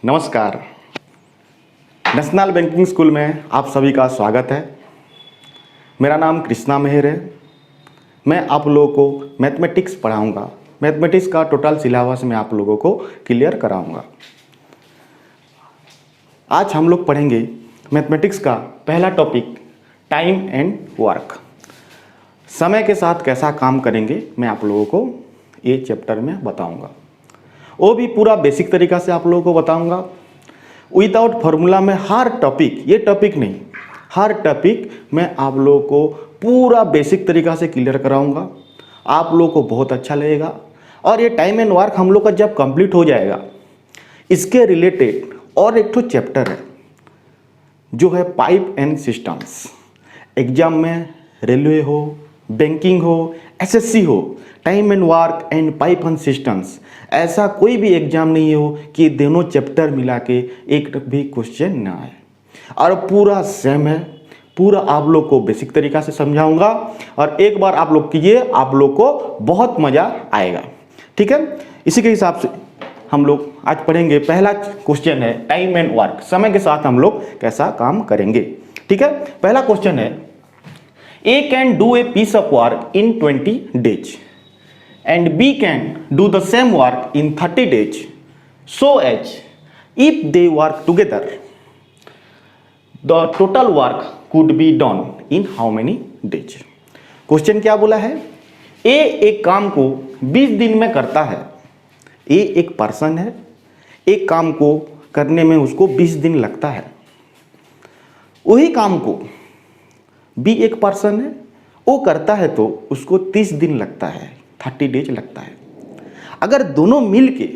नमस्कार। National banking school में आप सभी का स्वागत है। मेरा नाम कृष्णा मेहर है। मैं आप लोगों को मैथमेटिक्स पढ़ाऊंगा। मैथमेटिक्स का टोटल सिलेबस में आप लोगों को क्लियर कराऊंगा। आज हम लोग पढ़ेंगे मैथमेटिक्स का पहला टॉपिक टाइम एंड वर्क। समय के साथ कैसा काम करेंगे मैं आप लोगों को ये चैप्टर में बताऊंगा। वो भी पूरा बेसिक तरीका से आप लोगों को बताऊंगा। विदाउट फॉर्मूला में हर टॉपिक, ये टॉपिक नहीं, हर टॉपिक मैं आप लोगों को पूरा बेसिक तरीका से क्लियर कराऊंगा। आप लोगों को बहुत अच्छा लगेगा। और ये टाइम एंड वर्क हम लोग का जब कंप्लीट हो जाएगा, इसके रिलेटेड और एक तो चैप्टर है जो है पाइप एंड सिस्टम्स। एग्जाम में रेलवे हो, बैंकिंग हो, एसएससी हो, time and work and pipe and systems, ऐसा कोई भी एग्जाम नहीं हो कि दोनों चैप्टर मिला के एक भी क्वेश्चन ना आए। और पूरा सेम है, पूरा आप लोग को बेसिक तरीका से समझाऊंगा। और एक बार आप लोग कीजिए, आप लोग को बहुत मज़ा आएगा। ठीक है, इसी के हिसाब से हम लोग आज पढ़ेंगे। पहला क्वेश्चन है टाइम एंड वर्क, समय के साथ हम लोग कैसा काम करेंगे। ठीक है, पहला क्वेश्चन है A can do a piece of work in 20 days and B can do the same work in 30 days, so as if they work together the total work could be done in how many days। Question क्या बोला है? A एक काम को 20 दिन में करता है। A एक पर्सन है, एक काम को करने में उसको 20 दिन लगता है। वही काम को बी एक पर्सन है, वो करता है तो उसको 30 दिन लगता है, 30 डेज लगता है। अगर दोनों मिल के,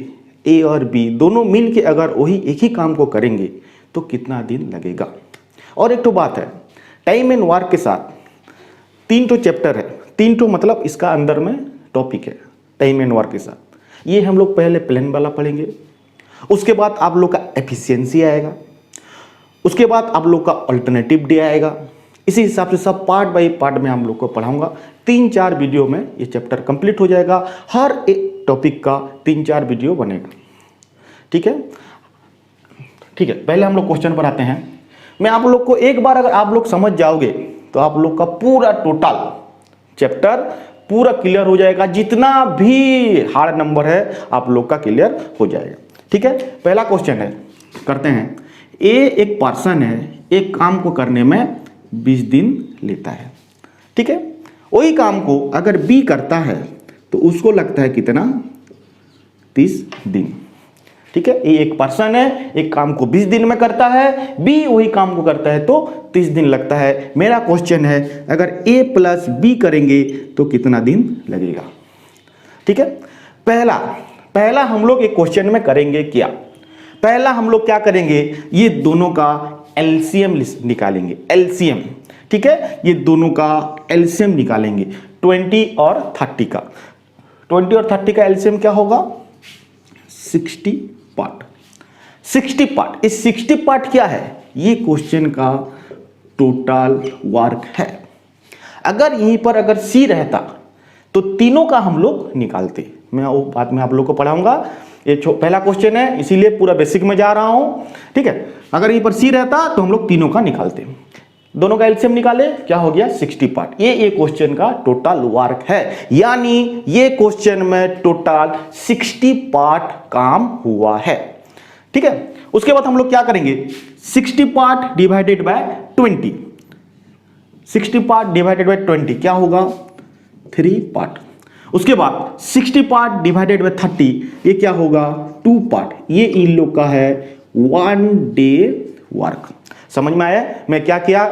ए और बी दोनों मिल के अगर वही एक ही काम को करेंगे तो कितना दिन लगेगा। और एक तो बात है, टाइम एंड वर्क के साथ 3 तो चैप्टर है, 3 तो मतलब इसका अंदर में टॉपिक है टाइम एंड वर्क के साथ। ये हम लोग पहले प्लान वाला पढ़ेंगे, उसके बाद आप लोग का एफिशिएंसी आएगा, उसके बाद आप लोग का अल्टरनेटिव डे आएगा। इसी हिसाब से सब पार्ट बाय पार्ट में हम लोग को पढ़ाऊंगा। 3-4 वीडियो में ये चैप्टर कंप्लीट हो जाएगा। हर एक टॉपिक का 3-4 वीडियो बनेगा। ठीक है, ठीक है, पहले हम लोग क्वेश्चन पर आते हैं। मैं आप लोग को एक बार अगर आप लोग समझ जाओगे तो आप लोग का पूरा टोटल चैप्टर पूरा क्लियर हो जाएगा। जितना भी हार्ड नंबर है आप लोग का क्लियर हो जाएगा। ठीक है, पहला क्वेश्चन है, करते हैं। ए एक पर्सन है, एक काम को करने में 20 दिन लेता है। ठीक है, वही काम को अगर बी करता है तो उसको लगता है कितना? 30 दिन। ठीक है, ये एक पर्सन है, एक काम को 20 दिन में करता है, बी वही काम को करता है तो 30 दिन लगता है। मेरा क्वेश्चन है, अगर ए प्लस बी करेंगे तो कितना दिन लगेगा। ठीक है, पहला हम लोग एक क्वेश्चन में करेंगे क्या? पहला हम लोग क्या करेंगे, ये दोनों का एलसीएम निकालेंगे। एलसीएम, ठीक है, ये दोनों का एलसीएम निकालेंगे। 20 और 30 का, 20 और 30 का एलसीएम क्या होगा? 60 पार्ट। 60 पार्ट, इस 60 पार्ट क्या है? ये क्वेश्चन का टोटल वर्क है। अगर यहीं पर अगर सी रहता तो तीनों का हम लोग निकालते। मैं वो बात में आप लोग को पढ़ाऊंगा। ये पहला क्वेश्चन है, इसीलिए पूरा बेसिक में जा रहा हूं। ठीक है, अगर यहीं पर सी रहता तो हम लोग तीनों का निकालते। दोनों का एलसीएम निकाले, क्या हो गया? 60 पार्ट। ये क्वेश्चन का टोटल वर्क है, यानी ये क्वेश्चन में टोटल 60 पार्ट काम हुआ है। ठीक है, उसके बाद हम लोग क्या करेंगे? 60 part divided bye 20। 60 part divided bye 20 क्या होगा? 3 पार्ट। उसके बाद 60 पार्ट डिवाइडेड बाय 30 ये क्या होगा? 2 पार्ट। ये इन लोग का है 1 डे वर्क। समझ में आया? मैं क्या किया?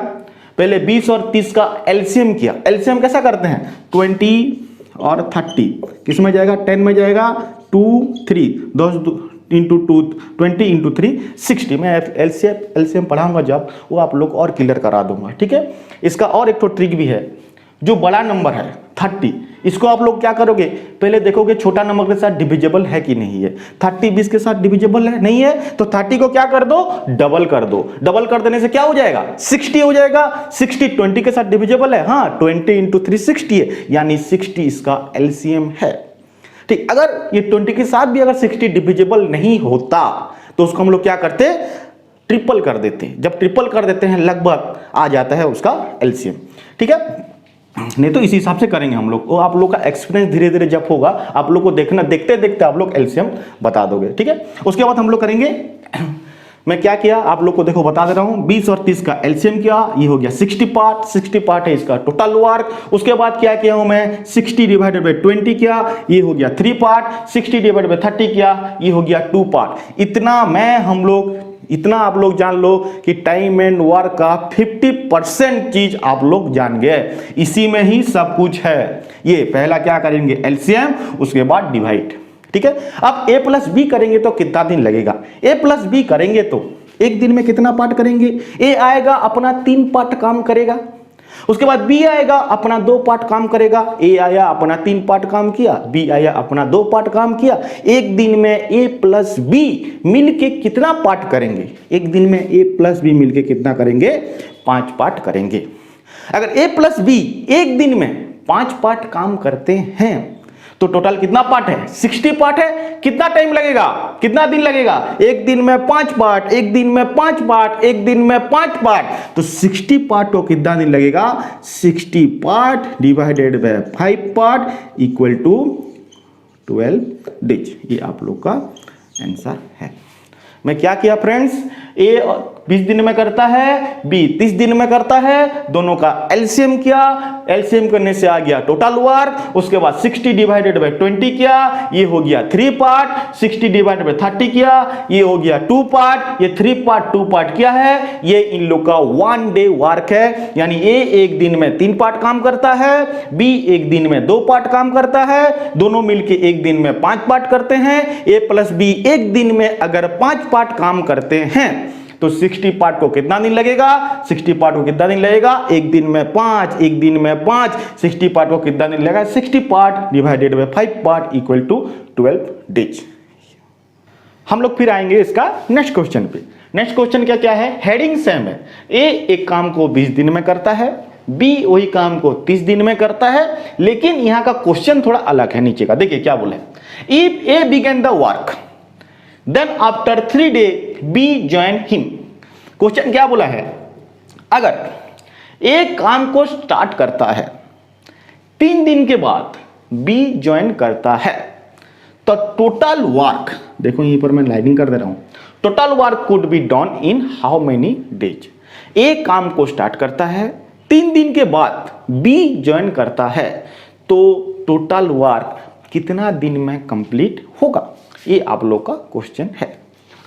पहले 20 और 30 का एलसीएम किया। एलसीएम कैसा करते हैं? 20 और 30 किस में जाएगा? 10 में जाएगा। 2 3 10 इंटू 2 20 इंटू 3 60। मैं एलसीएम पढ़ाऊंगा जब, वो आप लोग और क्लियर करा दूंगा। ठीक है, इसका और एक तो ट्रिक भी है। जो बड़ा नंबर है 30, इसको आप लोग क्या करोगे? पहले देखोगे छोटा नंबर के साथ डिविजिबल है कि नहीं है। 30 20 के साथ डिविजिबल है, नहीं है, तो 30 को क्या कर दो? डबल कर दो। डबल कर देने से क्या हो जाएगा? 60 हो जाएगा। 60 20 के साथ डिविजिबल है, हाँ, 20 इंटू 3 60 है, यानी 60 इसका एलसीएम है। ठीक, अगर ये 20 के साथ भी अगर 60 डिविजिबल नहीं होता तो उसको हम लोग क्या करते, ट्रिपल कर देते हैं। जब ट्रिपल कर देते हैं लगभग आ जाता है उसका एलसीएम, ठीक है। नहीं तो इसी हिसाब से करेंगे हम लोग, वो आप लोग का एक्सपीरियंस धीरे धीरे जब होगा आप लोग को देखना, देखते देखते आप लोग एलसीएम बता दोगे, ठीक है। उसके बाद हम लोग करेंगे, मैं क्या किया आप लोग को देखो बता दे रहा हूं, 20 और 30 का एलसीएम किया, ये हो गया 60 पार्ट, 60 पार्ट है इसका टोटल वर्क। उसके बाद क्या किया हूं मैं, 60 डिवाइडेड बाय 20 किया, ये हो गया 3 पार्ट, 60 डिवाइडेड बाय 30 किया, ये हो गया 2 पार्ट। इतना इतना आप लोग जान लो कि टाइम एंड वर्क का 50% चीज आप लोग जान गए, इसी में ही सब कुछ है। ये पहला क्या करेंगे एलसीएम, उसके बाद डिवाइड, ठीक है। अब a प्लस बी करेंगे तो कितना दिन लगेगा, a प्लस बी करेंगे तो एक दिन में कितना पार्ट करेंगे, a आएगा अपना 3 पार्ट काम करेगा, उसके बाद b आएगा अपना 2 पार्ट काम करेगा। a आया अपना 3 पार्ट काम किया, b आया अपना 2 पार्ट काम किया। एक दिन में a प्लस बी मिलके कितना पार्ट करेंगे, एक दिन में a प्लस बी मिलके कितना करेंगे, 5 पार्ट करेंगे। अगर a प्लस बी एक दिन में 5 पार्ट काम करते हैं तो टोटल कितना पार्ट है, 60 पार्ट है। कितना टाइम लगेगा, कितना दिन लगेगा, एक दिन में 5 पार्ट, एक दिन में 5 पार्ट, एक दिन में 5 पार्ट, तो 60 पार्ट को कितना दिन लगेगा, 60 part divided by 5 part equal to 12 days. ये आप लोग का आंसर है। मैं क्या किया फ्रेंड्स, ए 20 दिन में करता है, बी 30 दिन में करता है, दोनों का एलसीएम किया, एलसीएम करने से आ गया टोटल वर्क। उसके बाद 60 डिवाइडेड बाय 20 किया, ये हो गया 3 पार्ट, 60 डिवाइडेड बाय 30 किया, ये हो गया 2 पार्ट, ये 3 पार्ट 2 पार्ट क्या है, ये इन लोग का 1 डे वर्क है। यानी ए एक दिन में 3 पार्ट काम करता है, बी एक दिन में 2 पार्ट काम करता है, दोनों मिलके एक दिन में 5 पार्ट करते हैं। ए प्लस बी एक दिन में अगर 5 पार्ट काम करते हैं तो 60 पार्ट को कितना दिन लगेगा, 60 पार्ट को कितना दिन लगेगा, एक दिन में 5, एक दिन में 5, 60 पार्ट को कितना दिन लगेगा, 60 part divided by 5 part equal to 12 days. हम लोग फिर आएंगे इसका नेक्स्ट क्वेश्चन पे। नेक्स्ट क्वेश्चन क्या क्या है, हेडिंग सेम है। ए एक काम को 20 दिन में करता है, बी वही काम को 30 दिन में करता है, लेकिन यहां का क्वेश्चन थोड़ा अलग है। नीचे का देखिए क्या बोले, if A begin the work then after 3 days B join him. Question क्या बोला है, अगर एक काम को स्टार्ट करता है 3 दिन के बाद बी ज्वाइन करता है तो टोटल वर्क, देखो यहीं पर मैं लाइनिंग कर दे रहा हूं, total work could be done in how many days. एक काम को स्टार्ट करता है 3 दिन के बाद बी ज्वाइन करता है तो टोटल वर्क कितना दिन में कंप्लीट होगा, ये आप लोग का क्वेश्चन है,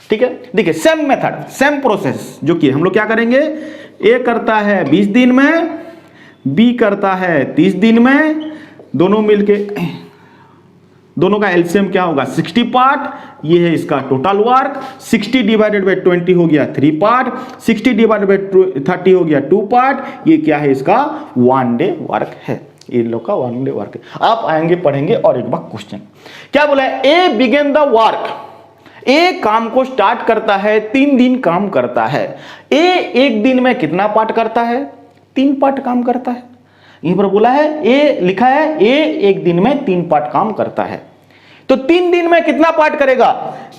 ठीक है। देखिए सेम मेथड, सेम प्रोसेस जो कि हम लोग क्या करेंगे, ए करता है 20 दिन में, बी करता है 30 दिन में, दोनों मिलके दोनों का एलसीएम क्या होगा 60 पार्ट, ये है इसका टोटल वर्क। 60 डिवाइडेड बाय 20 हो गया 3 पार्ट, 60 डिवाइडेड बाय 30 हो गया 2 पार्ट, ये क्या है इसका 1 डे वर्क है। ये लोग का 1 डे वर्क है। आप आएंगे पढ़ेंगे और एक बार क्वेश्चन क्या बोला है, ए बिगेन द वर्क, ए काम को स्टार्ट करता है 3 दिन काम करता है। ए एक दिन में कितना पार्ट करता है, 3 पार्ट काम करता है। यहीं पर बोला है, ए लिखा है ए एक दिन में 3 पार्ट काम करता है, तो 3 दिन में कितना पार्ट करेगा,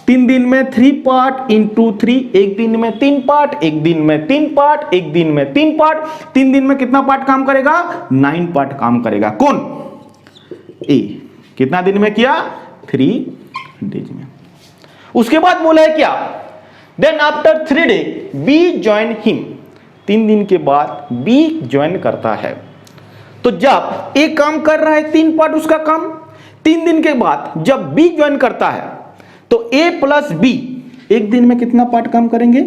3 दिन में 3 पार्ट इंटू 3, एक दिन में 3 पार्ट, एक दिन में 3 पार्ट, एक दिन में 3 पार्ट, 3 दिन में कितना पार्ट काम करेगा, 9 पार्ट काम करेगा। कौन, ए कितना दिन में किया, 3 डेज में। उसके बाद बोला है क्या, then after 3 days B join him, 3 दिन के बाद बी ज्वाइन करता है। तो जब एक काम कर रहा है 3 पार्ट उसका काम, 3 दिन के बाद जब बी ज्वाइन करता है तो ए प्लस बी एक दिन में कितना पार्ट काम करेंगे,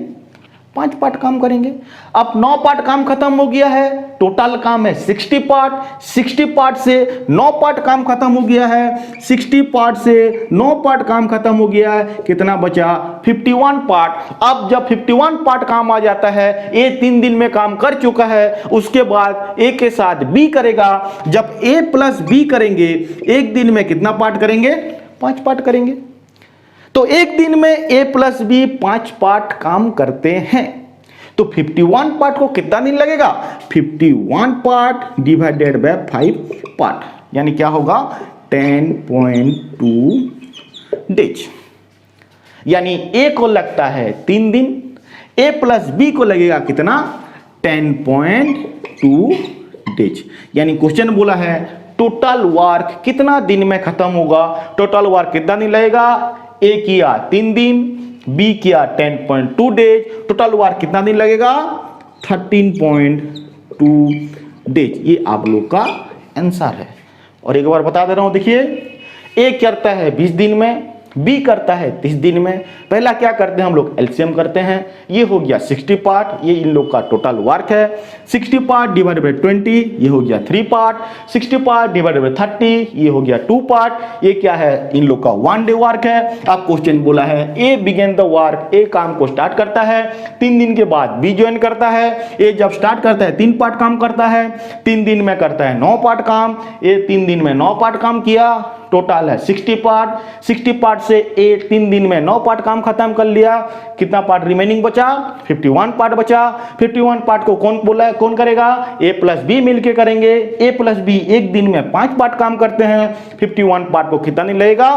5 पार्ट काम करेंगे। अब 9 पार्ट काम खत्म हो गया है, टोटल काम है 60 पार्ट, 60 पार्ट से 9 पार्ट काम खत्म हो गया है, 60 पार्ट से 9 पार्ट काम खत्म हो गया है, कितना बचा 51 पार्ट। अब जब 51 पार्ट काम आ जाता है, ए 3 दिन में काम कर चुका है, उसके बाद ए के साथ बी करेगा। जब ए प्लस बी करेंगे एक दिन में कितना पार्ट करेंगे, 5 पार्ट करेंगे। तो एक दिन में ए प्लस बी 5 पार्ट काम करते हैं, तो 51 पार्ट को कितना दिन लगेगा, 51 पार्ट डिवाइडेड बाय 5 पार्ट, यानी क्या होगा 10.2 डेज। यानी ए को लगता है 3 दिन, ए प्लस बी को लगेगा कितना 10.2 डेज। यानी क्वेश्चन बोला है टोटल वर्क कितना दिन में खत्म होगा, टोटल वर्क कितना दिन लगेगा, ए किया 3 दिन, बी किया 10.2 डेज, टोटल वर्क कितना दिन लगेगा 13.2 डेज। ये आप लोग का आंसर है। और एक बार बता दे रहा हूं, देखिए ए करता है 20 दिन में, बी करता है 30 दिन में। पहला क्या करते हैं हम लोग, एलसीएम करते हैं। ये हो गया 60 पार्ट, ये इन लोग का टोटल वर्क है। 60 पार्ट डिवाइड बाई 20, ये हो गया 3 पार्ट। 60 पार्ट डिवाइड बाई 30, ये हो गया 2 पार्ट। ये क्या है, इन लोग का 1 डे वर्क है। अब क्वेश्चन बोला है ए बिगेन द वर्क, ए काम को स्टार्ट करता है 3 दिन के बाद बी ज्वाइन करता है। ए जब स्टार्ट करता है 3 पार्ट काम करता है, 3 दिन में करता है 9 पार्ट काम। ए 3 दिन में 9 पार्ट काम किया, टोटल है 60 पार्ट। 60 पार्ट से ए 3 दिन में 9 पार्ट काम खत्म कर लिया, कितना पार्ट रिमेनिंग बचा, 51 पार्ट बचा। 51 पार्ट को कौन बोला है, कौन करेगा, ए प्लस बी मिलके करेंगे। ए प्लस बी एक दिन में 5 पार्ट काम करते हैं। 51 पार्ट को कितना दिन लगेगा,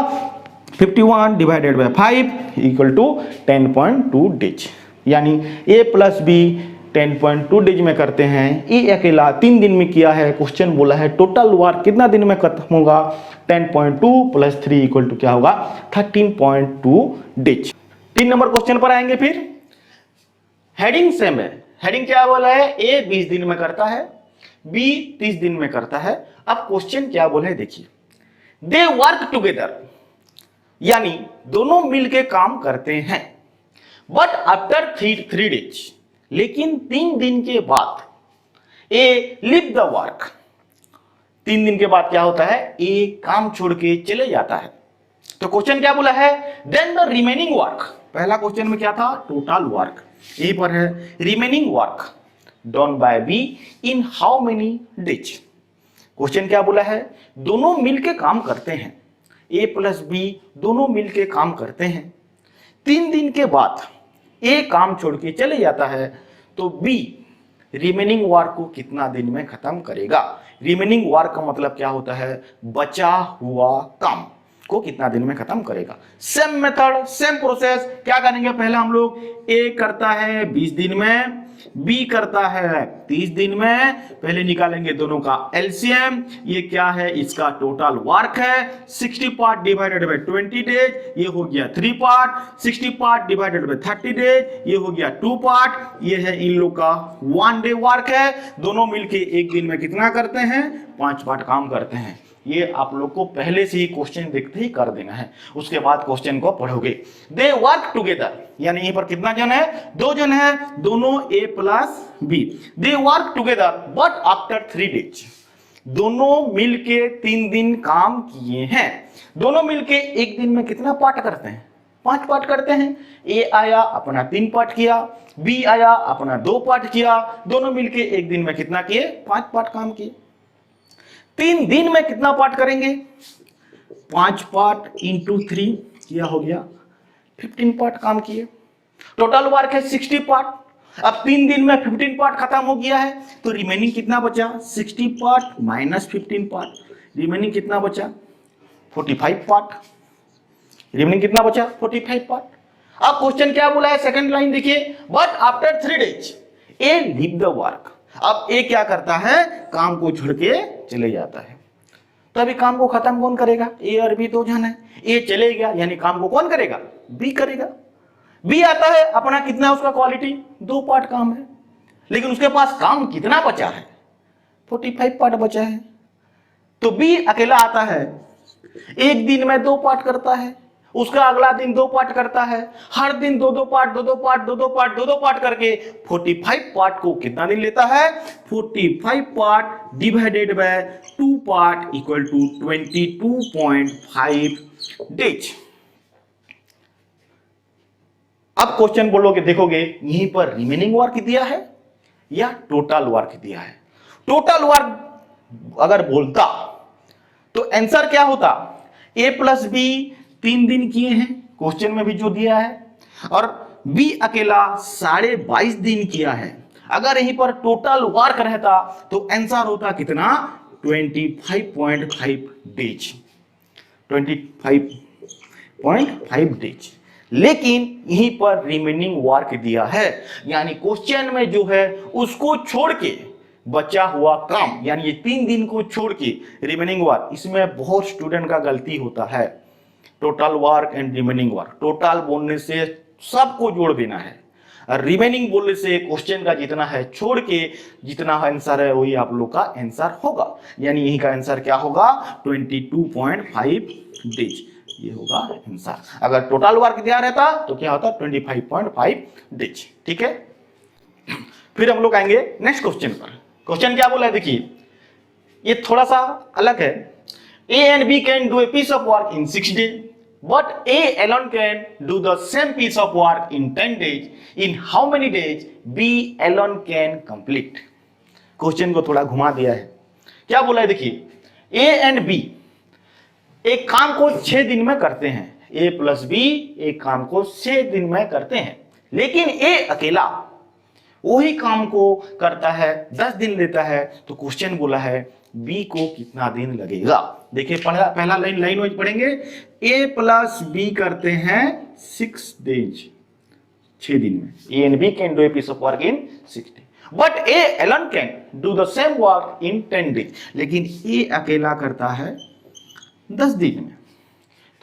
51 divided by 5 equal to 10.2 days. यानी ए प्लस बी 10.2 डेज में करते हैं, ए अकेला 3 दिन में किया है। क्वेश्चन बोला है टोटल वर्क कितना दिन में खत्म होगा, 10.2 प्लस 3 इक्वल टू क्या होगा 13.2 डेज। 3 नंबर क्वेश्चन पर आएंगे। फिर हेडिंग सेम है। हेडिंग क्या बोला है, ए 20 दिन में करता है, बी 30 दिन में करता है। अब क्वेश्चन क्या बोला है देखिए, दे वर्क टुगेदर, यानी दोनों मिलके काम करते हैं, बट आफ्टर 3 डेज, लेकिन 3 दिन के बाद ए लीव द वर्क। 3 दिन के बाद क्या होता है, ए काम छोड़ के चले जाता है। तो क्वेश्चन क्या बोला है, देन द रिमेनिंग वर्क। पहला क्वेश्चन में क्या था, टोटल वर्क, ए पर है remaining work done by be in how many days. Question क्या बोला है, दोनों मिलके काम करते हैं, ए प्लस बी दोनों मिलके काम करते हैं। 3 दिन के बाद ए काम छोड़ के चले जाता है, तो बी रिमेनिंग वर्क को कितना दिन में खत्म करेगा। रिमेनिंग वर्क का मतलब क्या होता है, बचा हुआ काम को कितना दिन में खत्म करेगा। Same method, same process. क्या करेंगे, पहले हम लोग ए करता है 20 दिन में, बी करता है 30 दिन में। पहले निकालेंगे दोनों का एलसीएम। ये क्या है, इसका टोटल वर्क है 60 पार्ट डिवाइडेड बाय 20 डेज, ये हो गया 3 part. 60 part divided bye 30 days, ये हो गया 2 पार्ट। ये है इन लोग का 1 डे वर्क है। दोनों मिलके एक दिन में कितना करते हैं, 5 पार्ट काम करते हैं। ये आप लोग को पहले से ही क्वेश्चन देखते ही कर देना है, उसके बाद क्वेश्चन को पढ़ोगे। दे वर्क टुगेदर, यानी यहीं पर कितना जन है, 2 जन है, दोनों A plus B. They work together but after 3 days, दोनों मिलके 3 दिन काम किए हैं। दोनों मिलके एक दिन में कितना पार्ट करते हैं, 5 पार्ट करते हैं। ए आया अपना 3 पार्ट किया, बी आया अपना 2 पार्ट किया। दोनों मिलके एक दिन में कितना किए, 5 पार्ट काम किए। 3 दिन में कितना पार्ट करेंगे, 5 पार्ट इंटू 3 किया, हो गया 15 पार्ट काम किए। टोटल वर्क है 60 पार्ट। अब 3 दिन में 15 पार्ट खत्म हो गया है, तो रिमेनिंग कितना बचा, 60 पार्ट माइनस 15 पार्ट, रिमेनिंग कितना बचा 45 पार्ट। रिमेनिंग कितना बचा 45 पार्ट। अब क्वेश्चन क्या बोला है, सेकंड लाइन देखिए, but after 3 days A leave the work. अब ए क्या करता है, काम को छोड़ के चले जाता है। तो अभी काम को खत्म कौन करेगा, ए और बी 2 जन है। ए चले गया, यानी काम को कौन करेगा, बी करेगा। बी आता है, अपना कितना है उसका क्वालिटी, 2 पार्ट काम है, लेकिन उसके पास काम कितना बचा है, 45 पार्ट बचा है। तो बी अकेला आता है, एक दिन में 2 पार्ट करता है, उसका अगला दिन 2 पार्ट करता है, हर दिन 2-2 पार्ट 2-2 पार्ट 2-2 पार्ट 2-2 पार्ट करके 45 पार्ट को कितना दिन लेता है, 45 part divided by 2 part equal to 22.5 days. अब क्वेश्चन बोलोगे, देखोगे यहीं पर रिमेनिंग वर्क दिया है या टोटल वर्क दिया है। टोटल वर्क अगर बोलता तो आंसर क्या होता, ए प्लस बी 3 दिन किए हैं, क्वेश्चन में भी जो दिया है, और बी अकेला 22.5 दिन किया है। अगर यहीं पर टोटल वर्क रहता तो आंसर होता कितना, 25.5 डेज, 25.5 डेज। लेकिन यहीं पर रिमेनिंग वर्क दिया है, यानी क्वेश्चन में जो है उसको छोड़ के बचा हुआ काम, यानी ये 3 दिन को छोड़ के रिमेनिंग वर्क, इसमें बहुत स्टूडेंट का गलती होता है। Total work and remaining work, total बोलने से सबको जोड़ देना है, और रिमेनिंग बोलने से क्वेश्चन का जितना है छोड़ के जितना आंसर है वही आप लोग का आंसर होगा, यानी यही का आंसर क्या होगा 22.5 डेज, ये होगा आंसर। अगर टोटल वर्क दिया रहता तो क्या होता 25.5 डेज। ठीक है, फिर हम लोग आएंगे नेक्स्ट क्वेश्चन पर। क्वेश्चन क्या बोला है देखिए, ये थोड़ा सा अलग है। A and B can do a piece of work in 6 days, but A alone can do the same piece of work in 10 days. In how many days B alone can complete? Question को थोड़ा घुमा दिया है। क्या बोला है देखिए, A and B एक काम को 6 दिन में करते हैं, A प्लस B एक काम को 6 दिन में करते हैं, लेकिन A अकेला वही काम को करता है 10 दिन लेता है। तो क्वेश्चन बोला है बी को कितना दिन लगेगा। देखिए पहला लाइन वाइज पढ़ेंगे। ए प्लस बी करते हैं 6 डेज, 6 दिन में। A and B can do a piece of work in 6 days, but A alone can do the same work in 10 days, लेकिन ए अकेला करता है 10 दिन में।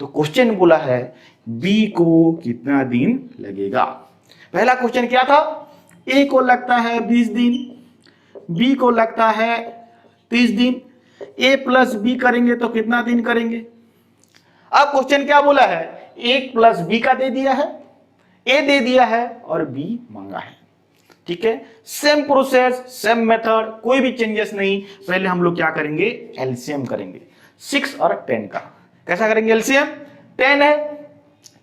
तो क्वेश्चन बोला है बी को कितना दिन लगेगा। पहला क्वेश्चन क्या था, ए को लगता है 20 दिन, बी को लगता है 30 दिन। ए प्लस बी करेंगे तो कितना दिन करेंगे। अब क्वेश्चन क्या बोला है, ए प्लस बी का दे दिया है, ए दे दिया है और बी मांगा है। ठीक है, सेम प्रोसेस सेम मेथड, कोई भी चेंजेस नहीं। पहले हम लोग क्या करेंगे, एलसीएम करेंगे 6 और 10 का। कैसा करेंगे एलसीएम, 10 है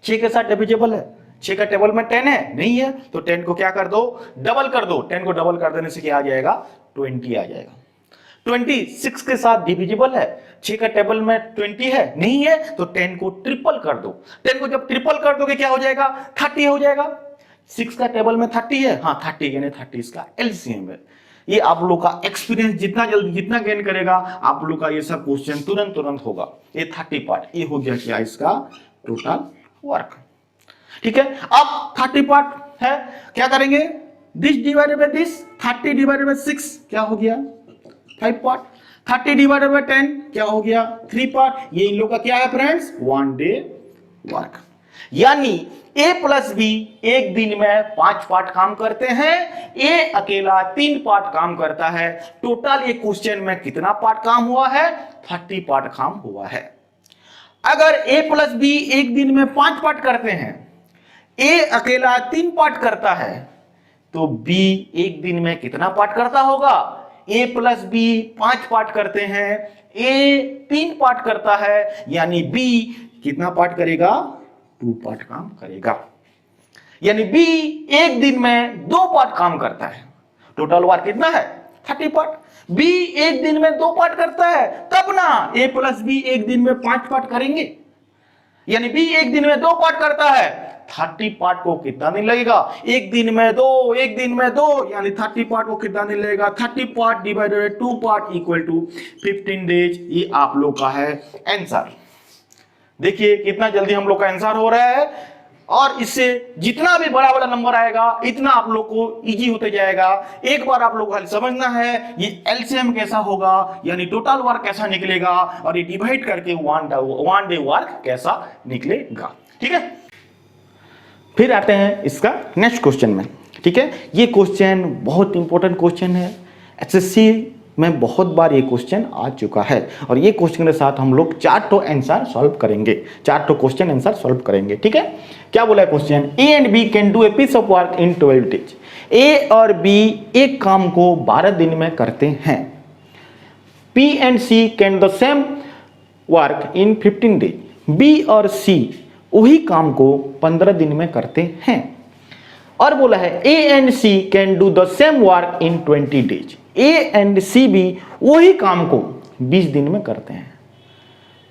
6 के साथ डिविजिबल है, 6 का टेबल में 10 है नहीं है, तो 10 को क्या कर दो, डबल कर दो। 10 को डबल कर देने से क्या आ जाएगा 20 आ जाएगा। 20 6 के साथ डिविजिबल है, 6 का टेबल में 20 है नहीं है, तो 10 को ट्रिपल कर दो। 10 को जब ट्रिपल कर दोगे क्या हो जाएगा 30 हो जाएगा। 6 का टेबल में 30 है, हाँ 30 यानी 30 इसका एलसीएम है। ये आप लोग का एक्सपीरियंस जितना जल्दी जितना गेन करेगा आप लोग का ये सब क्वेश्चन तुरंत होगा। ये 30 पार्ट ये हो गया क्या इसका टोटल वर्क। ठीक है, अब 30 पार्ट है, क्या करेंगे, this divided by this, 30 divided by 6 क्या हो गया 5 पार्ट, 30 डिवाइडेड बाय 10 क्या हो गया 3 पार्ट। ये इन लोग का क्या है फ्रेंड्स 1 डे वर्क। यानी ए प्लस बी एक दिन में 5 पार्ट काम करते हैं, ए अकेला 3 पार्ट काम करता है। टोटल ये क्वेश्चन में कितना पार्ट काम हुआ है 30 पार्ट काम हुआ है। अगर ए प्लस बी एक दिन में 5 पार्ट करते हैं, ए अकेला 3 पार्ट करता है, तो बी एक दिन में कितना पार्ट करता होगा। ए प्लस बी 5 पार्ट करते हैं, ए 3 पार्ट करता है, यानी बी कितना पार्ट करेगा 2 पार्ट काम करेगा। यानी बी एक दिन में 2 पार्ट काम करता है। टोटल वर्क कितना है 30 पार्ट। बी एक दिन में 2 पार्ट करता है, तब ना ए प्लस बी एक दिन में 5 पार्ट करेंगे। यानी बी एक दिन में 2 पार्ट करता है, 30 पार्ट को कितना दिन लगेगा, एक दिन में 2 एक दिन में 2, यानी 30 पार्ट को कितना दिन लगेगा 30 part divided 2 part equal to 15 days. ये आप लोग का है आंसर। देखिए कितना जल्दी हम लोग का आंसर हो रहा है, और इससे जितना भी बड़ा बड़ा नंबर आएगा इतना आप लोग को इजी होते जाएगा। एक बार आप लोग को समझना है ये एलसीएम कैसा होगा, यानी टोटल वर्क कैसा निकलेगा, और ये डिवाइड करके 1 डे वर्क कैसा निकलेगा। ठीक है, फिर आते हैं इसका नेक्स्ट क्वेश्चन में। ठीक है, ये क्वेश्चन बहुत इंपॉर्टेंट क्वेश्चन है, एसएससी में बहुत बार ये क्वेश्चन आ चुका है, और ये क्वेश्चन के साथ हम लोग 4 तो आंसर सॉल्व करेंगे, 4 तो क्वेश्चन आंसर सॉल्व करेंगे। ठीक है, क्या बोला है question, A and B can do a piece of work in 12 days. A और बी एक काम को 12 दिन में करते हैं। P and C can the same work in 15 days. B और सी वही काम को 15 दिन में करते हैं। और बोला है A and C can do the same work in 20 days. A and C भी वही काम को 20 दिन में करते हैं।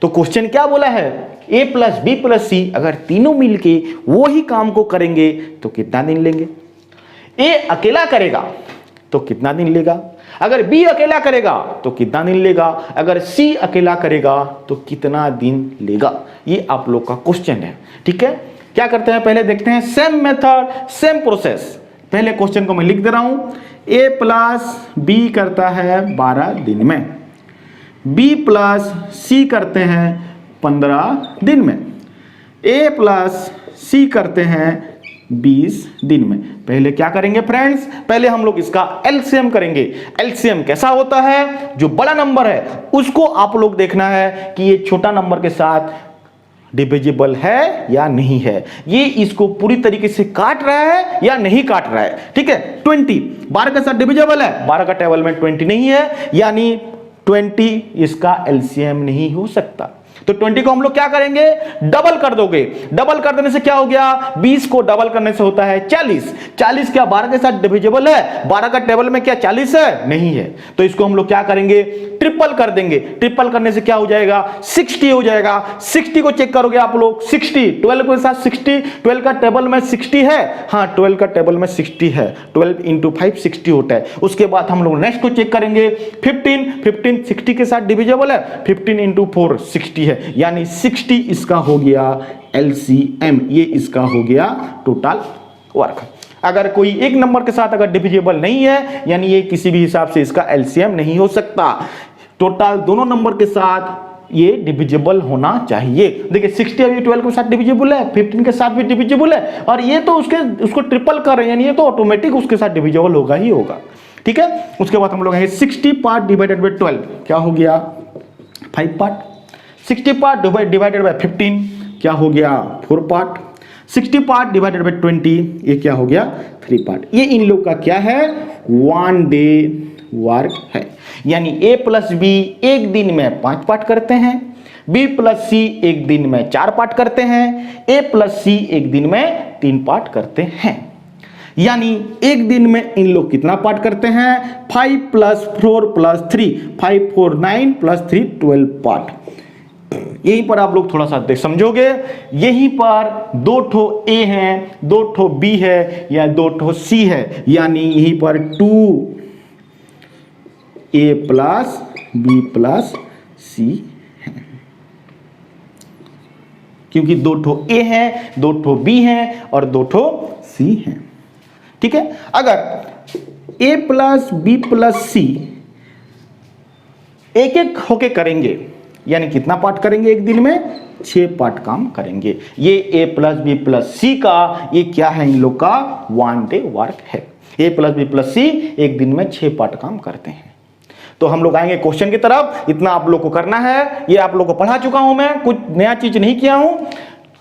तो क्वेश्चन क्या बोला है, ए प्लस बी प्लस सी अगर तीनों मिलके वही काम को करेंगे तो कितना दिन लेंगे। ए अकेला करेगा तो कितना दिन लेगा, अगर बी अकेला करेगा तो कितना दिन लेगा, अगर सी अकेला करेगा तो कितना दिन लेगा। ये आप लोग का क्वेश्चन है। ठीक है, क्या करते हैं पहले देखते हैं, सेम मेथड सेम प्रोसेस। पहले क्वेश्चन को मैं लिख दे रहा हूं, a प्लस बी करता है 12 दिन में, b प्लस सी करते हैं 15 दिन में, a प्लस सी करते हैं 20 दिन में। पहले क्या करेंगे फ्रेंड्स, पहले हम लोग इसका एलसीएम करेंगे। एलसीएम कैसा होता है, जो बड़ा नंबर है उसको आप लोग देखना है कि ये छोटा नंबर के साथ डिविजिबल है या नहीं है, ये इसको पूरी तरीके से काट रहा है या नहीं काट रहा है। ठीक है, 20 12 के साथ डिविजिबल है, 12 का टेबल में 20 नहीं है, यानी 20 इसका एलसीएम नहीं हो सकता। तो 20 को हम लोग क्या करेंगे, डबल कर दोगे। डबल कर देने से क्या हो गया, 20 को डबल करने से होता है 40। 40 क्या 12 के साथ डिविजिबल है, 12 का टेबल में क्या 40 है, नहीं है। तो इसको हम लोग क्या करेंगे, ट्रिपल कर देंगे। ट्रिपल करने से क्या हो जाएगा, 60 हो जाएगा। 60 को चेक करोगे आप लोग, 60 12 के साथ 60, 12 का टेबल में 60 है, हाँ 12 का टेबल में 60 है, 12 इंटू 5 60 होता है। उसके बाद हम लोग नेक्स्ट को चेक करेंगे, 15 60 के साथ डिविजिबल है, 15 इंटू 4 60 है, यानी 60 इसका हो गया एलसीएम, ये इसका हो गया टोटल वर्क। अगर कोई एक नंबर के साथ अगर डिविजिबल नहीं है, यानी ये किसी भी हिसाब से इसका एलसीएम नहीं हो सकता। टोटल दोनों नंबर के साथ ये डिविजिबल होना चाहिए। देखिए 60 अभी 12 के साथ डिविजिबल है, 15 के साथ भी डिविजिबल है, और ये तो उसको ट्रिपल कर रहे हैं, यानी ये तो ऑटोमेटिक उसके साथ डिविजिबल होगा ही होगा। ठीक है, उसके बाद हम लोग 60 पार्ट डिवाइडेड बाय 12 क्या हो गया 5 पार्ट। 60 पार्ट डिवाइडेड बाय 15 क्या हो गया 4 पार्ट। 60 पार्ट डिवाइडेड बाय 20 ये क्या हो गया 3 पार्ट। ये इन लोग का क्या है, 1 डे वर्क है। यानी a प्लस बी एक दिन में 5 पार्ट करते हैं, b प्लस सी एक दिन में 4 पार्ट करते हैं, a प्लस सी एक दिन में 3 पार्ट करते हैं। यानी एक दिन में इन लोग कितना पार्ट करते हैं, 5 प्लस 4 प्लस 3, 5 4 9 प्लस 3 12 पार्ट। यहीं पर आप लोग थोड़ा सा देख समझोगे, यहीं पर 2 ठो A है, 2 ठो B है या 2 ठो C है, यानी यहीं पर 2A plus B plus C है, क्योंकि 2 ठो A है, 2 ठो B है और 2 ठो C है। ठीक है, अगर A plus B plus C एक एक होके करेंगे, यानी कितना पार्ट करेंगे एक दिन में 6 पार्ट काम करेंगे। ये A प्लस बी प्लस सी का ये क्या है, इन लोग का 1 डे वर्क है। A plus B plus C एक दिन में 6 पार्ट काम करते हैं। तो हम लोग आएंगे क्वेश्चन की तरफ, इतना आप लोग को करना है, ये आप लोग को पढ़ा चुका हूं मैं, कुछ नया चीज नहीं किया हूं।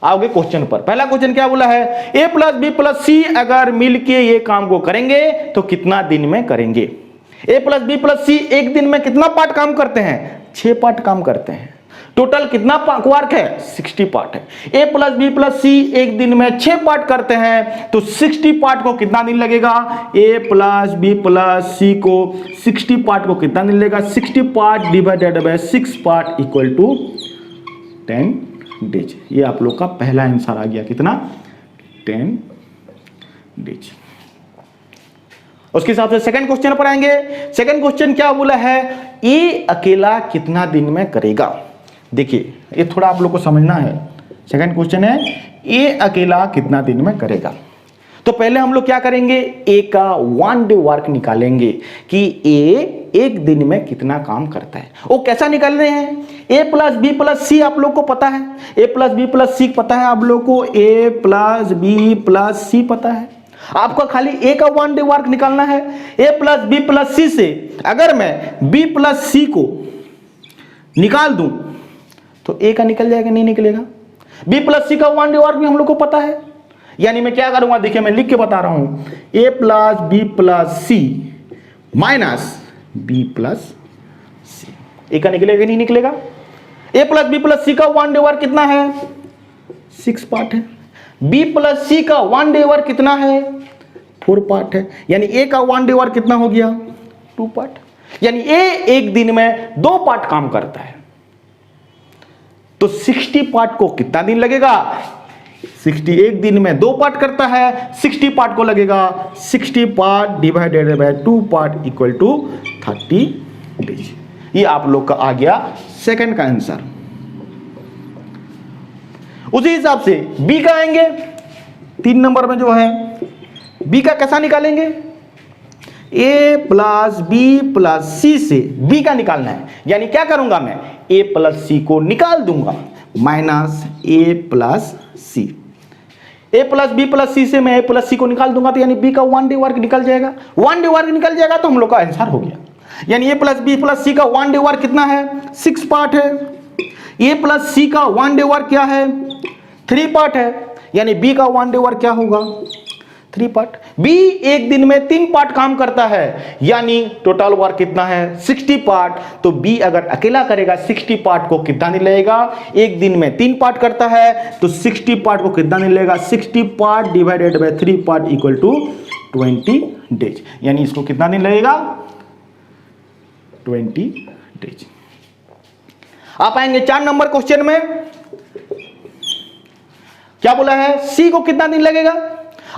आओगे क्वेश्चन पर, पहला क्वेश्चन क्या बोला है, A प्लस बी प्लस सी अगर मिलके ये काम को करेंगे तो कितना दिन में करेंगे। A plus B plus C एक दिन में कितना पार्ट काम करते हैं, 6 पार्ट काम करते हैं। टोटल कितना वर्क है, 60 पार्ट है। A plus B plus C एक दिन में 6 पार्ट करते हैं, तो 60 पार्ट को कितना दिन लगेगा, A plus B plus C को 60 पार्ट को कितना दिन लगेगा, 60 part divided by 6 part equal to 10 days. ये आप लोग का पहला आंसर आ गया, कितना 10 डेज। उसके हिसाब से सेकंड क्वेश्चन पर आएंगे। सेकंड क्वेश्चन क्या बोला है, ए अकेला कितना दिन में करेगा। देखिए ये थोड़ा आप लोग को समझना है। सेकंड क्वेश्चन है ए अकेला कितना दिन में करेगा। तो पहले हम लोग क्या करेंगे, ए का 1 डे वर्क निकालेंगे कि ए एक दिन में कितना काम करता है। वो कैसा निकाल रहे हैं, ए प्लस बी प्लस सी आप लोग को पता है, ए प्लस बी प्लस सी पता है आप लोग को, ए प्लस बी प्लस सी पता है। आपको खाली ए का 1 डे वर्क निकालना है। ए प्लस बी प्लस सी से अगर मैं बी प्लस सी को निकाल दूं तो ए का निकल जाएगा, नहीं निकलेगा। बी प्लस सी का 1 डे वर्क भी हम लोग को पता है, यानी मैं क्या करूंगा, देखिए मैं लिख के बता रहा हूं, ए प्लस बी प्लस सी माइनस बी प्लस सी। ए का निकलेगा, नहीं निकलेगा। ए प्लस बी प्लस सी का 1 डे वर्क कितना है, 6 पार्ट है। बी प्लस सी का 1 डे वर्क कितना है, 4 पार्ट है। यानी ए का 1 डे वर्क कितना हो गया, 2 पार्ट। यानी ए एक दिन में 2 पार्ट काम करता है। तो 60 पार्ट को कितना दिन लगेगा, 60 एक दिन में 2 पार्ट करता है, 60 पार्ट को लगेगा 60 part divided by 2 part equal to 30 days. ये आप लोग का आ गया सेकंड का आंसर। उसी हिसाब से बी का आएंगे, 3 नंबर में जो है बी का कैसा निकालेंगे, ए प्लस बी प्लस सी से बी का निकालना है। यानी क्या करूंगा मैं, ए प्लस सी को निकाल दूंगा, माइनस ए प्लस सी। ए प्लस बी प्लस सी से मैं ए प्लस सी को निकाल दूंगा, तो यानी बी का 1 डे वर्क निकल जाएगा। 1 डे वर्क निकल जाएगा तो हम लोग का आंसर हो गया। यानी ए प्लस बी प्लस सी का 1 डे वर्क कितना है, 6 पार्ट है। ए प्लस सी का 1 डे वर्क क्या है, 3 पार्ट है। यानी बी का 1 डे वर्क क्या होगा, 3 पार्ट। बी एक दिन में 3 पार्ट काम करता है, यानी टोटल वर्क कितना है, 60 पार्ट। तो बी अगर अकेला करेगा 60 पार्ट को कितना दिन लगेगा, एक दिन में 3 पार्ट करता है तो 60 पार्ट को कितना दिन लगेगा, 60 part divided by 3 part equal to 20 days. यानी इसको कितना दिन लगेगा, 20 डेज। आप आएंगे 4 नंबर क्वेश्चन में, क्या बोला है, सी को कितना दिन लगेगा।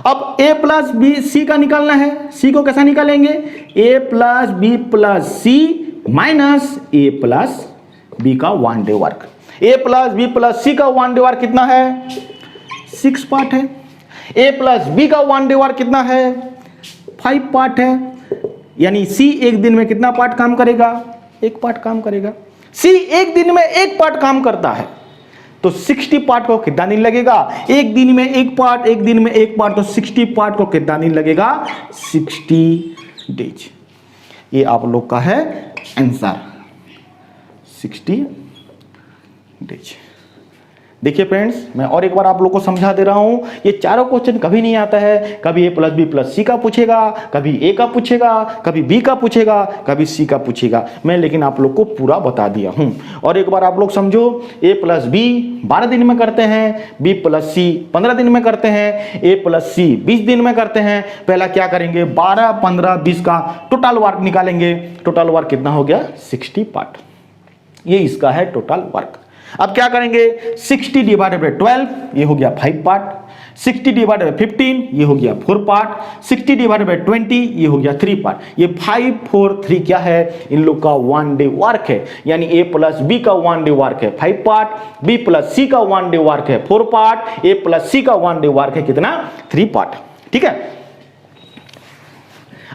अब ए प्लस बी सी का निकालना है, सी को कैसा निकालेंगे, ए प्लस बी प्लस सी माइनस ए प्लस बी का 1 डे वर्क। ए प्लस बी प्लस सी का 1 डे वर्क कितना है, 6 पार्ट है। ए प्लस बी का 1 डे वर्क कितना है, 5 पार्ट है। यानी सी एक दिन में कितना पार्ट काम करेगा, 1 पार्ट काम करेगा। सी एक दिन में 1 पार्ट काम करता है तो 60 पार्ट को कितना दिन लगेगा, एक दिन में 1 पार्ट, एक दिन में 1 पार्ट, तो 60 पार्ट को कितना दिन लगेगा, 60 डेज। ये आप लोग का है आंसर, 60 डेज। देखिए फ्रेंड्स, मैं और एक बार आप लोग को समझा दे रहा हूं, ये चारों क्वेश्चन कभी नहीं आता है। कभी ए प्लस बी प्लस सी का पूछेगा, कभी ए का पूछेगा, कभी बी का पूछेगा, कभी सी का पूछेगा। मैं लेकिन आप लोग को पूरा बता दिया हूं। और एक बार आप लोग समझो, ए प्लस बी 12 दिन में करते हैं, बी प्लस सी 15 दिन में करते हैं, ए प्लस सी 20 दिन में करते हैं। पहला क्या करेंगे, 12, 15, 20 का टोटल वर्क निकालेंगे। टोटल वर्क कितना हो गया, 60 पार्ट। ये इसका है टोटल वर्क। अब क्या करेंगे, 60 डिवाइडेड बाय 12, ये हो गया 5 पार्ट। 60 डिवाइडेड बाय 15, ये हो गया 4 पार्ट। 60 डिवाइडेड बाय 20, ये हो गया 3 पार्ट। ये 5, 4, 3 क्या है, इन लोग का 1 डे वर्क है। यानी ए प्लस बी का 1 डे वर्क है 5 पार्ट, बी प्लस सी का 1 डे वर्क है 4 पार्ट, ए प्लस सी का 1 डे वर्क है कितना, 3 पार्ट। ठीक है,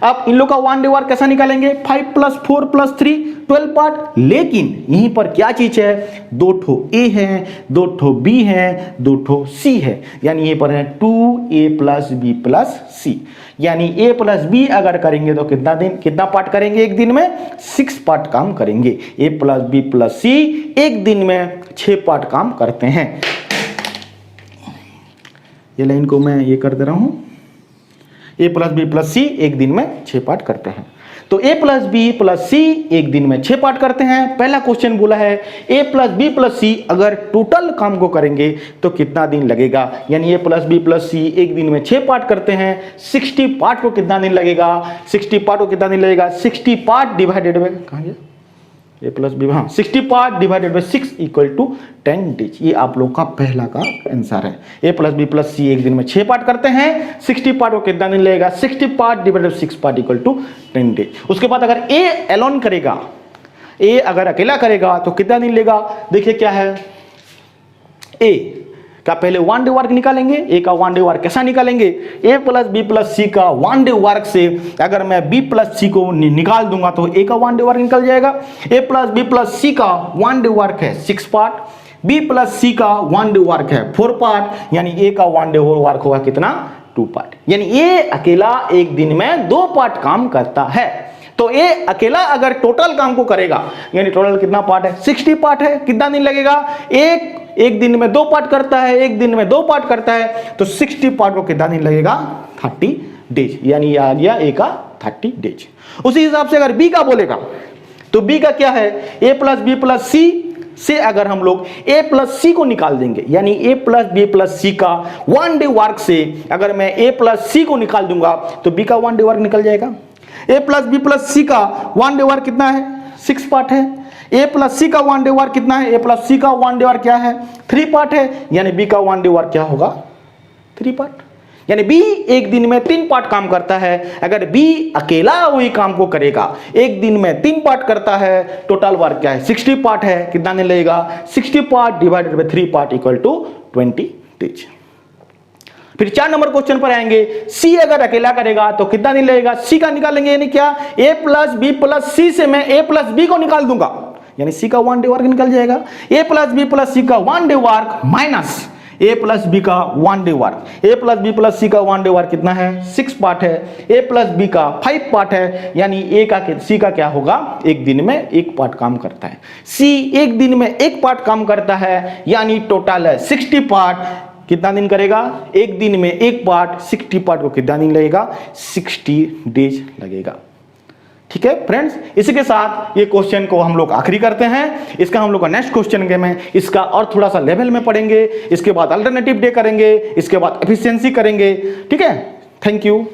अब इन लोग का 1 डे वर्क कैसा निकालेंगे, 5 प्लस 4 प्लस 3, 12 पार्ट। लेकिन यहीं पर क्या चीज है, 2 ठो ए है, 2 ठो बी है, 2 ठो सी है। यानी यहीं पर है 2a प्लस बी प्लस सी। यानी ए प्लस बी अगर करेंगे तो कितना पार्ट करेंगे, एक दिन में 6 पार्ट काम करेंगे। ए प्लस बी प्लस सी एक दिन में 6 पार्ट काम करते हैं। ये लाइन को मैं ये कर दे रहा हूं, ए प्लस बी प्लस सी एक दिन में 6 पार्ट करते हैं। तो ए प्लस बी प्लस सी एक दिन में 6 पार्ट करते हैं। पहला क्वेश्चन बोला है ए प्लस बी प्लस सी अगर टोटल काम को करेंगे तो कितना दिन लगेगा। यानी A plus B plus C एक दिन में 6 पार्ट करते हैं, 60 पार्ट को कितना दिन लगेगा, 60 पार्ट को कितना दिन लगेगा, 60 पार्ट डिवाइडेड बाय कहां गया, ए प्लस बी, हाँ 60 part divided by 6 equal to 10 days. ये आप लोग का पहला का आंसर है। A plus B plus C एक दिन में 6 पार्ट करते हैं, 60 पार्ट को कितना दिन लगेगा, 60 part divided 6 part equal to 10 days. उसके बाद अगर ए एलोन करेगा, ए अगर अकेला करेगा तो कितना दिन लेगा। देखिए क्या है, ए का पहले 1 डे वर्क निकालेंगे। ए का 1 डे वर्क कैसा निकालेंगे, ए प्लस बी प्लस सी का 1 डे वर्क से अगर मैं बी प्लस सी को निकाल दूंगा तो ए का 1 डे वर्क निकल जाएगा। ए प्लस बी प्लस सी का 1 डे वर्क है 6 पार्ट, बी प्लस सी का 1 डे वर्क है 4 पार्ट। यानी ए का 1 डे वर्क होगा कितना, 2 पार्ट। यानी ए अकेला एक दिन में 2 पार्ट काम करता है। तो ए अकेला अगर टोटल काम को करेगा, यानी टोटल कितना पार्ट है, 60 पार्ट है, कितना दिन लगेगा, एक दिन में 2 पार्ट करता है, एक दिन में 2 पार्ट करता है, तो 60 पार्ट को कितना दिन लगेगा, 30 डेज। यानी आ गया ए का 30 डेज। उसी हिसाब से अगर बी का बोलेगा तो बी का क्या है, ए प्लस बी प्लस सी से अगर हम लोग ए प्लस सी को निकाल देंगे, यानी ए प्लस बी प्लस सी का 1 डे वर्क से अगर मैं ए प्लस सी को निकाल दूंगा तो बी का 1 डे वर्क निकल जाएगा। ए प्लस बी प्लस सी का 1 डे वर्क कितना है, 6 पार्ट है। ए प्लस सी का 1 डे वर्क कितना है, ए प्लस सी का 1 डे वर्क क्या है, 3 पार्ट है। यानी बी का 1 डे वर्क क्या होगा, 3 पार्ट। यानी बी एक दिन में 3 पार्ट काम करता है। अगर बी अकेला वही काम को करेगा, एक दिन में 3 पार्ट करता है, टोटल वर्क क्या है, 60 पार्ट है, कितना दिन लगेगा, 60 part divided by 3 part equal to 20 days. फिर 4 नंबर क्वेश्चन पर आएंगे, सी अगर अकेला करेगा तो कितना दिन लगेगा, सी का निकालेंगे, यानी क्या, ए प्लस बी प्लस सी से मैं ए प्लस बी को निकाल दूंगा, यानी सी का 1 डे वर्क निकल जाएगा। ए प्लस बी प्लस सी का 1 डे वर्क माइनस ए प्लस बी का 1 डे वर्क। ए प्लस बी प्लस सी का 1 डे वर्क कितना है, 6 पार्ट है। ए प्लस बी का 5 पार्ट है, यानी ए का सी का क्या होगा, एक दिन में 1 पार्ट काम करता है। सी एक दिन में 1 पार्ट काम करता है, यानी टोटल है 60 पार्ट। कितना दिन करेगा, एक दिन में 1 पार्ट, 60 पार्ट को कितना दिन लगेगा, 60 डेज लगेगा। ठीक है फ्रेंड्स, इसी के साथ ये क्वेश्चन को हम लोग आखिरी करते हैं। इसका हम लोग का नेक्स्ट क्वेश्चन गेम है, इसका और थोड़ा सा लेवल में पढ़ेंगे, इसके बाद अल्टरनेटिव डे करेंगे, इसके बाद एफिशिएंसी करेंगे। ठीक है, थैंक यू।